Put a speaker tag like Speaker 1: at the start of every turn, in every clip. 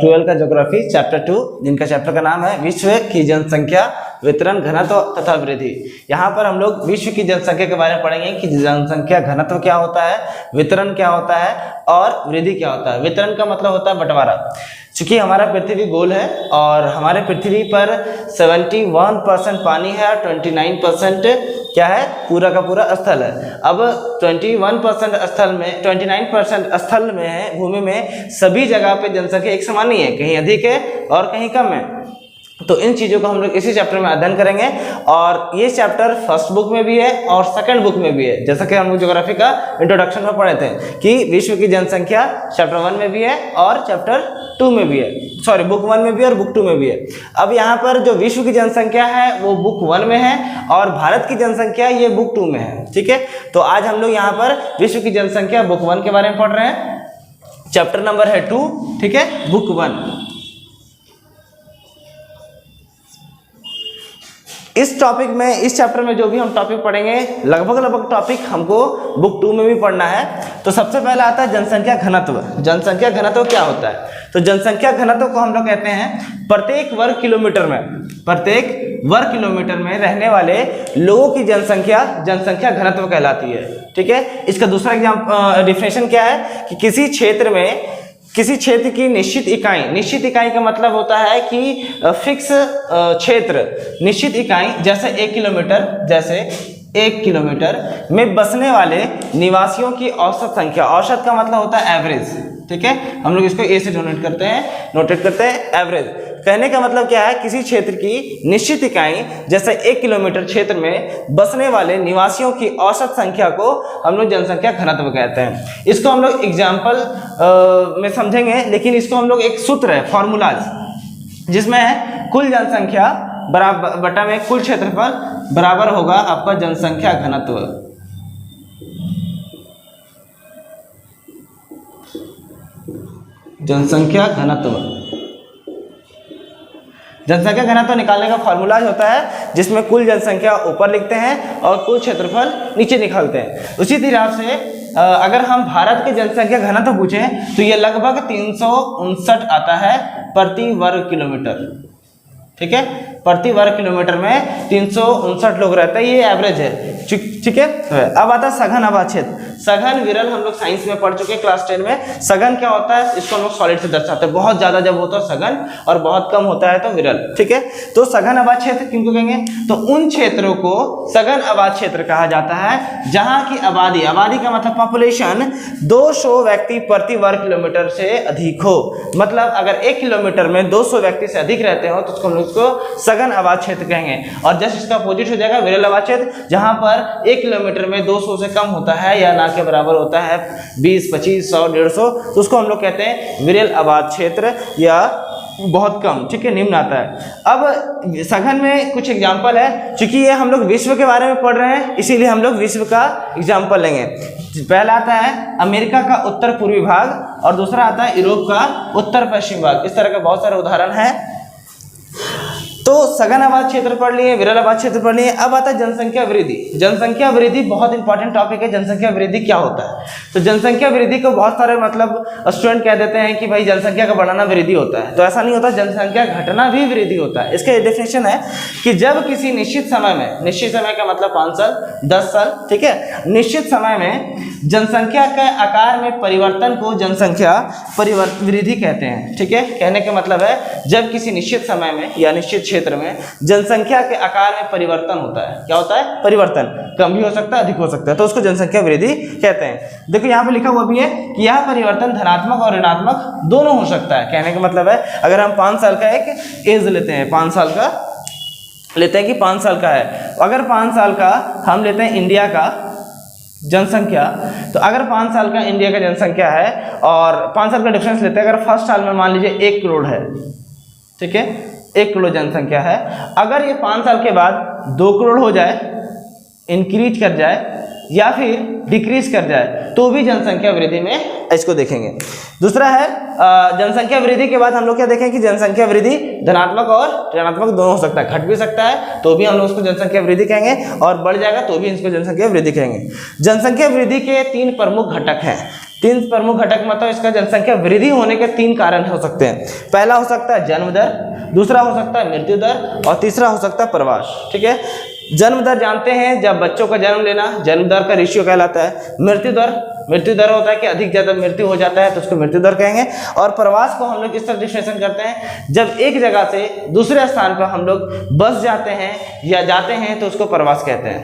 Speaker 1: 12 का geography chapter 2, जिनका chapter का नाम है विश्व की जनसंख्या वितरण घनत्व तथा वृद्धि। यहाँ पर हम लोग विश्व की जनसंख्या के बारे में पढ़ेंगे कि जनसंख्या घनत्व क्या होता है, वितरण क्या होता है और वृद्धि क्या होता है। वितरण का मतलब होता है बंटवारा। चूंकि हमारा पृथ्वी गोल है और हमारे पृथ्वी पर 71% पानी है और 29% क्या है, पूरा का पूरा स्थल है। अब 21% स्थल में 29% स्थल में है, भूमि में सभी जगह पे जनसंख्या एक समान नहीं है, कहीं अधिक है और कहीं कम है। तो इन चीज़ों को हम लोग इसी चैप्टर में अध्ययन करेंगे और ये चैप्टर फर्स्ट बुक में भी है और सेकंड बुक में भी है। जैसा कि हम लोग ज्योग्राफी का इंट्रोडक्शन में पढ़े थे कि विश्व की जनसंख्या चैप्टर 1 में भी है और चैप्टर 2 में भी है, सॉरी बुक 1 में भी और बुक 2 में भी है। अब यहाँ पर जो विश्व की जनसंख्या है वो बुक 1 में है और भारत की जनसंख्या ये बुक 2 में है। ठीक है, तो आज हम लोग यहाँ पर विश्व की जनसंख्या बुक 1 के बारे में पढ़ रहे हैं। चैप्टर नंबर है 2, ठीक है, बुक 1। इस टॉपिक में, इस चैप्टर में जो भी हम टॉपिक पढ़ेंगे लगभग टॉपिक हमको बुक 2 में भी पढ़ना है। तो सबसे पहला आता है जनसंख्या घनत्व। जनसंख्या घनत्व क्या होता है? तो जनसंख्या घनत्व को हम लोग कहते हैं प्रत्येक वर्ग किलोमीटर में रहने वाले लोगों की जनसंख्या घनत्व कहलाती है। ठीक है, इसका दूसरा डिफिनेशन क्या है कि किसी क्षेत्र की निश्चित इकाई का मतलब होता है कि फिक्स क्षेत्र, निश्चित इकाई, जैसे 1 किलोमीटर में बसने वाले निवासियों की औसत संख्या। औसत का मतलब होता है एवरेज। ठीक है, हम लोग इसको ए से नोटेट करते हैं एवरेज। कहने का मतलब क्या है, किसी क्षेत्र की निश्चित इकाई जैसे 1 किलोमीटर क्षेत्र में बसने वाले निवासियों की औसत संख्या को हम लोग जनसंख्या घनत्व कहते हैं। इसको हम लोग एग्जाम्पल में समझेंगे, लेकिन इसको हम लोग एक सूत्र है, फॉर्मूलाज, जिसमें है कुल जनसंख्या बराबर बटा में कुल क्षेत्रफल बराबर होगा आपका जनसंख्या घनत्व। जनसंख्या घनत्व निकालने का फॉर्मूला होता है जिसमें कुल जनसंख्या ऊपर लिखते हैं और कुल क्षेत्रफल नीचे निकालते हैं। उसी तरह से अगर हम भारत की जनसंख्या घनत्व पूछें तो ये लगभग 359 आता है प्रति वर्ग किलोमीटर। ठीक है, प्रति वर्ग किलोमीटर में 359 लोग रहते हैं, ये एवरेज है। ठीक है, अब आता है सघन आबाद क्षेत्र। सघन विरल हम लोग साइंस में पढ़ चुके हैं क्लास 10 में। सघन क्या होता है, इसको हम लोग सॉलिड से दर्शाते हैं। बहुत ज्यादा जब होता है सघन और बहुत कम होता है तो विरल। ठीक है, तो सघन आबाद क्षेत्र किनको कहेंगे, तो उन क्षेत्रों को सघन आबाद क्षेत्र कहा जाता है जहां की आबादी का मतलब पॉपुलेशन 200 व्यक्ति प्रति वर्ग किलोमीटर से अधिक हो। मतलब अगर 1 किलोमीटर में 200 व्यक्ति से अधिक रहते हो तो उसको सघन आबाद क्षेत्र कहेंगे। और जस्ट इसका अपोजिट हो जाएगा विरल आबाद क्षेत्र, जहां पर 1 किलोमीटर में 200 से कम होता है या ना के बराबर होता है 20, 25, 100, 150, तो उसको हम लोग कहते हैं विरल आबाद क्षेत्र या बहुत कम। ठीक है, निम्न आता है। अब सघन में कुछ एग्जाम्पल है, क्योंकि ये हम लोग विश्व के बारे में पढ़ रहे हैं इसीलिए हम लोग विश्व का एग्जाम्पल लेंगे। पहला आता है अमेरिका का उत्तर पूर्वी भाग और दूसरा आता है यूरोप का उत्तर पश्चिम भाग। इस तरह के बहुत सारे उदाहरण हैं। तो सघन आबाद क्षेत्र पढ़ लिए, विरल आबाद क्षेत्र पढ़ लिए। अब आता है जनसंख्या वृद्धि। जनसंख्या वृद्धि बहुत इंपॉर्टेंट टॉपिक है। जनसंख्या वृद्धि क्या होता है, तो जनसंख्या वृद्धि को बहुत सारे मतलब स्टूडेंट कह देते हैं कि भाई जनसंख्या का बढ़ना वृद्धि होता है, तो ऐसा नहीं होता। जनसंख्या घटना भी वृद्धि होता है। इसका डेफिनेशन है कि जब किसी निश्चित समय का मतलब 5 साल 10 साल, ठीक है, निश्चित समय में जनसंख्या के आकार में परिवर्तन को जनसंख्या वृद्धि कहते हैं। ठीक है, कहने का मतलब है जब किसी निश्चित समय में या निश्चित क्षेत्र में जनसंख्या के आकार में परिवर्तन होता है। क्या होता है, परिवर्तन, कम भी हो सकता है अधिक हो सकता है, तो उसको जनसंख्या वृद्धि कहते हैं। देखो यहाँ पे लिखा हुआ भी है कि यह परिवर्तन धनात्मक और ऋणात्मक दोनों हो सकता है। कहने का मतलब है अगर हम 5 साल का एक एज लेते हैं, 5 साल का लेते हैं कि 5 साल का है, अगर 5 साल का हम लेते हैं इंडिया का जनसंख्या, तो अगर 5 साल का इंडिया का जनसंख्या है और 5 साल का डिफरेंस लेते हैं, अगर फर्स्ट साल में मान लीजिए 1 करोड़ है, ठीक है, 1 करोड़ जनसंख्या है, अगर ये 5 साल के बाद 2 करोड़ हो जाए, इंक्रीज कर जाए, या फिर डिक्रीज कर जाए तो भी जनसंख्या वृद्धि में इसको देखेंगे। दूसरा है जनसंख्या वृद्धि के बाद हम लोग क्या देखें कि जनसंख्या वृद्धि धनात्मक और ऋणात्मक दोनों हो सकता है, घट भी सकता है तो भी हम लोग उसको जनसंख्या वृद्धि कहेंगे, और बढ़ जाएगा तो भी इसको जनसंख्या वृद्धि कहेंगे। जनसंख्या वृद्धि के 3 प्रमुख घटक हैं। 3 प्रमुख घटक मतलब इसका जनसंख्या वृद्धि होने के 3 कारण हो सकते हैं। पहला हो सकता है जन्म दर, दूसरा हो सकता है मृत्यु दर, और तीसरा हो सकता है प्रवास। ठीक है, जन्म दर जानते हैं, जब बच्चों का जन्म लेना, जन्म दर का रेशियो कहलाता है। मृत्यु दर होता है कि अधिक ज़्यादा मृत्यु हो जाता है तो उसको मृत्यु दर कहेंगे। और प्रवास को हम लोग किस तरह डिफिनेशन करते हैं, जब एक जगह से दूसरे स्थान पर हम लोग बस जाते हैं या जाते हैं तो उसको प्रवास कहते हैं।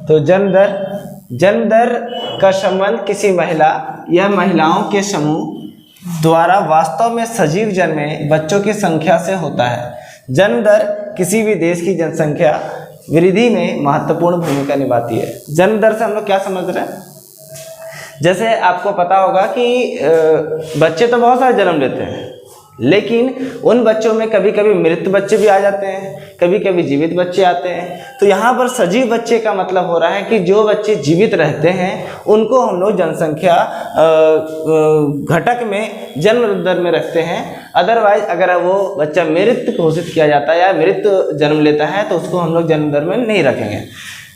Speaker 1: तो जन्म दर का संबंध किसी महिला या महिलाओं के समूह द्वारा वास्तव में सजीव जन्मे बच्चों की संख्या से होता है। जन्म दर किसी भी देश की जनसंख्या वृद्धि में महत्वपूर्ण भूमिका निभाती है। जन्म दर से हम लोग क्या समझ रहे हैं, जैसे आपको पता होगा कि बच्चे तो बहुत सारे जन्म लेते हैं, लेकिन उन बच्चों में कभी कभी मृत बच्चे भी आ जाते हैं, कभी कभी जीवित बच्चे आते हैं। तो यहाँ पर सजीव बच्चे का मतलब हो रहा है कि जो बच्चे जीवित रहते हैं उनको हम लोग जनसंख्या घटक में जन्म दर में रखते हैं। अदरवाइज अगर वो बच्चा मृत घोषित किया जाता है या मृत जन्म लेता है तो उसको हम लोग जन्म दर में नहीं रखेंगे।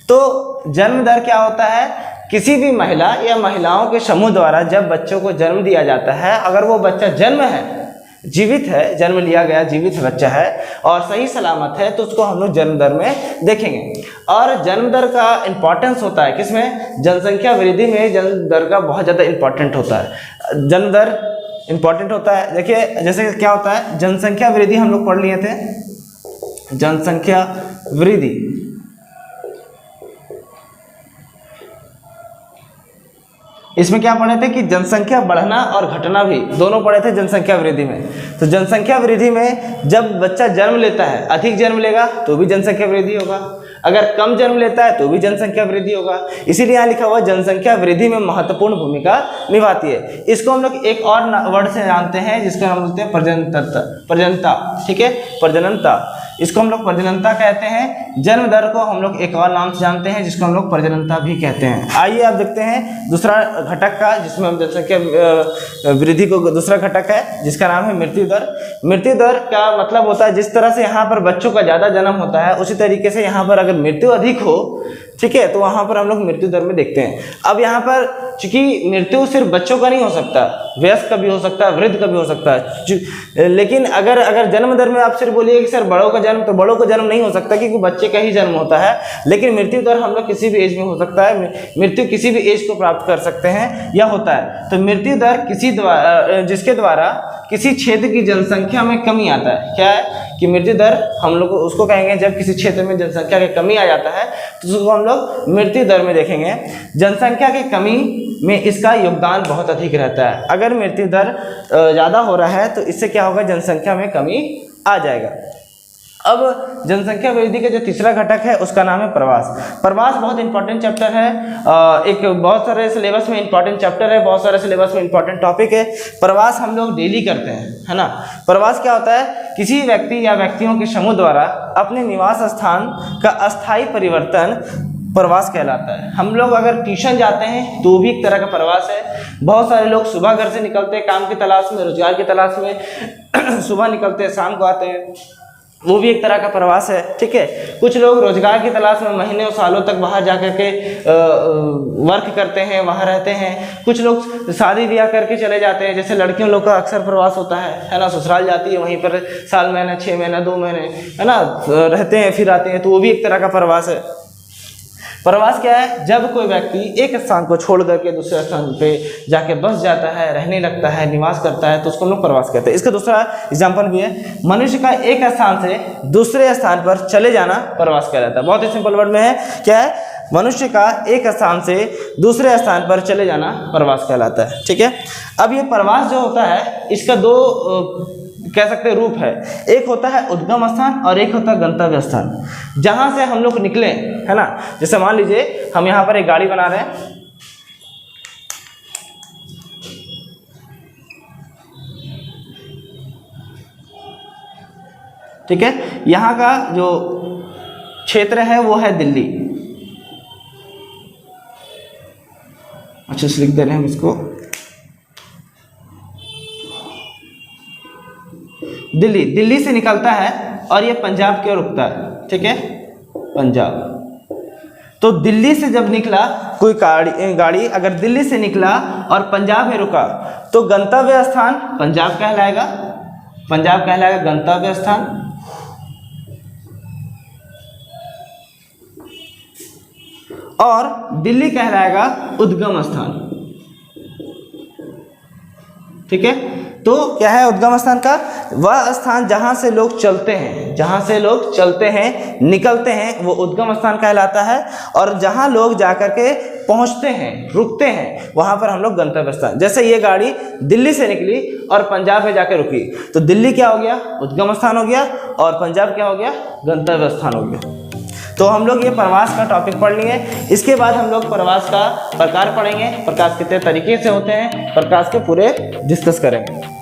Speaker 1: तो जन्म दर क्या होता है, किसी भी महिला या महिलाओं के समूह द्वारा जब बच्चों को जन्म दिया जाता है, अगर वो बच्चा जन्म है, जीवित है, जन्म लिया गया जीवित बच्चा है और सही सलामत है, तो उसको हम लोग जन्म दर में देखेंगे। और जन्म दर का इम्पोर्टेंस होता है किसमें, जनसंख्या वृद्धि में जन्म दर का बहुत ज़्यादा इम्पोर्टेंट होता है। जन्म दर इम्पोर्टेंट होता है। देखिए जैसे क्या होता है, जनसंख्या वृद्धि हम लोग पढ़ लिए थे, जनसंख्या वृद्धि इसमें क्या पढ़े थे कि जनसंख्या बढ़ना और घटना भी दोनों पढ़े थे जनसंख्या वृद्धि में। तो जनसंख्या वृद्धि में जब बच्चा जन्म लेता है, अधिक जन्म लेगा तो भी जनसंख्या वृद्धि होगा, अगर कम जन्म लेता है तो भी जनसंख्या वृद्धि होगा। इसीलिए यहाँ लिखा हुआ जनसंख्या वृद्धि में महत्वपूर्ण भूमिका निभाती है। इसको हम लोग एक और वर्ड से जानते हैं जिसका नाम बोलते हैं प्रजननता। ठीक है, प्रजननता, इसको हम लोग प्रजननता कहते हैं। जन्म दर को हम लोग एक और नाम से जानते हैं जिसको हम लोग प्रजननता भी कहते हैं। आइए आप देखते हैं दूसरा घटक का, जिसमें हम जनसंख्या वृद्धि को दूसरा घटक है जिसका नाम है मृत्यु दर। मृत्यु दर का मतलब होता है जिस तरह से यहाँ पर बच्चों का ज़्यादा जन्म होता है, उसी तरीके से यहाँ पर अगर मृत्यु अधिक हो, ठीक है, तो वहाँ पर हम लोग मृत्यु दर में देखते हैं। अब यहाँ पर चूंकि मृत्यु सिर्फ बच्चों का नहीं हो सकता, वयस्क का भी हो सकता है, वृद्ध का भी हो सकता है। लेकिन अगर जन्म दर में आप सिर्फ बोलिए कि सर बड़ों का जन्म, तो बड़ों का जन्म नहीं हो सकता क्योंकि बच्चे का ही जन्म होता है। लेकिन मृत्यु दर हम लोग किसी भी एज में हो सकता है, मृत्यु किसी भी एज को प्राप्त कर सकते हैं या होता है। तो मृत्यु दर जिसके द्वारा किसी क्षेत्र की जनसंख्या में कमी आता है, क्या है कि मृत्यु दर हम लोग उसको कहेंगे जब किसी क्षेत्र में जनसंख्या की कमी आ जाता है तो उसको हम लोग मृत्यु दर में देखेंगे। जनसंख्या की कमी में इसका योगदान बहुत अधिक रहता है। अगर मृत्यु दर ज़्यादा हो रहा है तो इससे क्या होगा, जनसंख्या में कमी आ जाएगा। अब जनसंख्या वृद्धि का जो तीसरा घटक है उसका नाम है प्रवास। प्रवास बहुत इंपॉर्टेंट चैप्टर है, एक बहुत सारे सिलेबस में इंपॉर्टेंट चैप्टर है, बहुत सारे सिलेबस में इंपॉर्टेंट टॉपिक है। प्रवास हम लोग डेली करते हैं, है ना। प्रवास क्या होता है, किसी व्यक्ति या व्यक्तियों के समूह द्वारा अपने निवास स्थान का अस्थायी परिवर्तन प्रवास कहलाता है। हम लोग अगर ट्यूशन जाते हैं तो भी एक तरह का प्रवास है। बहुत सारे लोग सुबह घर से निकलते हैं काम की तलाश में, रोजगार की तलाश में, सुबह निकलते हैं शाम को आते हैं, वो भी एक तरह का प्रवास है। ठीक है, कुछ लोग रोजगार की तलाश में महीनों सालों तक बाहर जाकर के वर्क करते हैं, वहाँ रहते हैं। कुछ लोग शादी ब्याह करके चले जाते हैं, जैसे लड़कियों लोग का अक्सर प्रवास होता है ना, ससुराल जाती है, वहीं पर साल महीना 6 महीना 2 महीने, है ना, रहते हैं, फिर आते हैं, तो वो भी एक तरह का प्रवास है। प्रवास क्या है, जब कोई व्यक्ति एक स्थान को छोड़ करके दूसरे स्थान पे जाके बस जाता है, रहने लगता है, निवास करता है, तो उसको हम लोग प्रवास कहते हैं। इसका दूसरा एग्जाम्पल भी है, मनुष्य का एक स्थान से दूसरे स्थान पर चले जाना प्रवास कहलाता है। बहुत ही सिंपल वर्ड में है, क्या है, मनुष्य का एक स्थान से दूसरे स्थान पर चले जाना प्रवास कहलाता है। ठीक है, अब ये प्रवास जो होता है इसका 2 कह सकते हैं रूप है। एक होता है उद्गम स्थान और एक होता है गंतव्य स्थान, जहां से हम लोग निकले, है ना। जैसे मान लीजिए हम यहाँ पर एक गाड़ी बना रहे हैं, ठीक है, यहाँ का जो क्षेत्र है वो है दिल्ली, अच्छे से लिख दे रहे हैं हम इसको। दिल्ली से निकलता है और ये पंजाब की ओर रुकता है, ठीक है, पंजाब। तो दिल्ली से जब निकला कोई गाड़ी अगर दिल्ली से निकला और पंजाब में रुका तो गंतव्य स्थान पंजाब कहलाएगा, पंजाब कहलाएगा गंतव्य स्थान। और दिल्ली कहलाएगा उद्गम स्थान, ठीक है। तो क्या है उद्गम स्थान का? वह स्थान जहां से लोग चलते हैं, जहां से लोग चलते हैं, निकलते हैं, वो उद्गम स्थान कहलाता है। और जहां लोग जाकर के पहुंचते हैं, रुकते हैं, वहां पर हम लोग गंतव्य स्थान। जैसे ये गाड़ी दिल्ली से निकली और पंजाब में जाकर रुकी, तो दिल्ली क्या हो गया? उद्गम स्थान हो गया, और पंजाब क्या हो गया? गंतव्य स्थान हो गया। तो हम लोग ये प्रवास का टॉपिक पढ़ लिए। इसके बाद हम लोग प्रवास का प्रकार पढ़ेंगे, प्रकाश कितने तरीके से होते हैं, प्रकाश के पूरे डिस्कस करेंगे।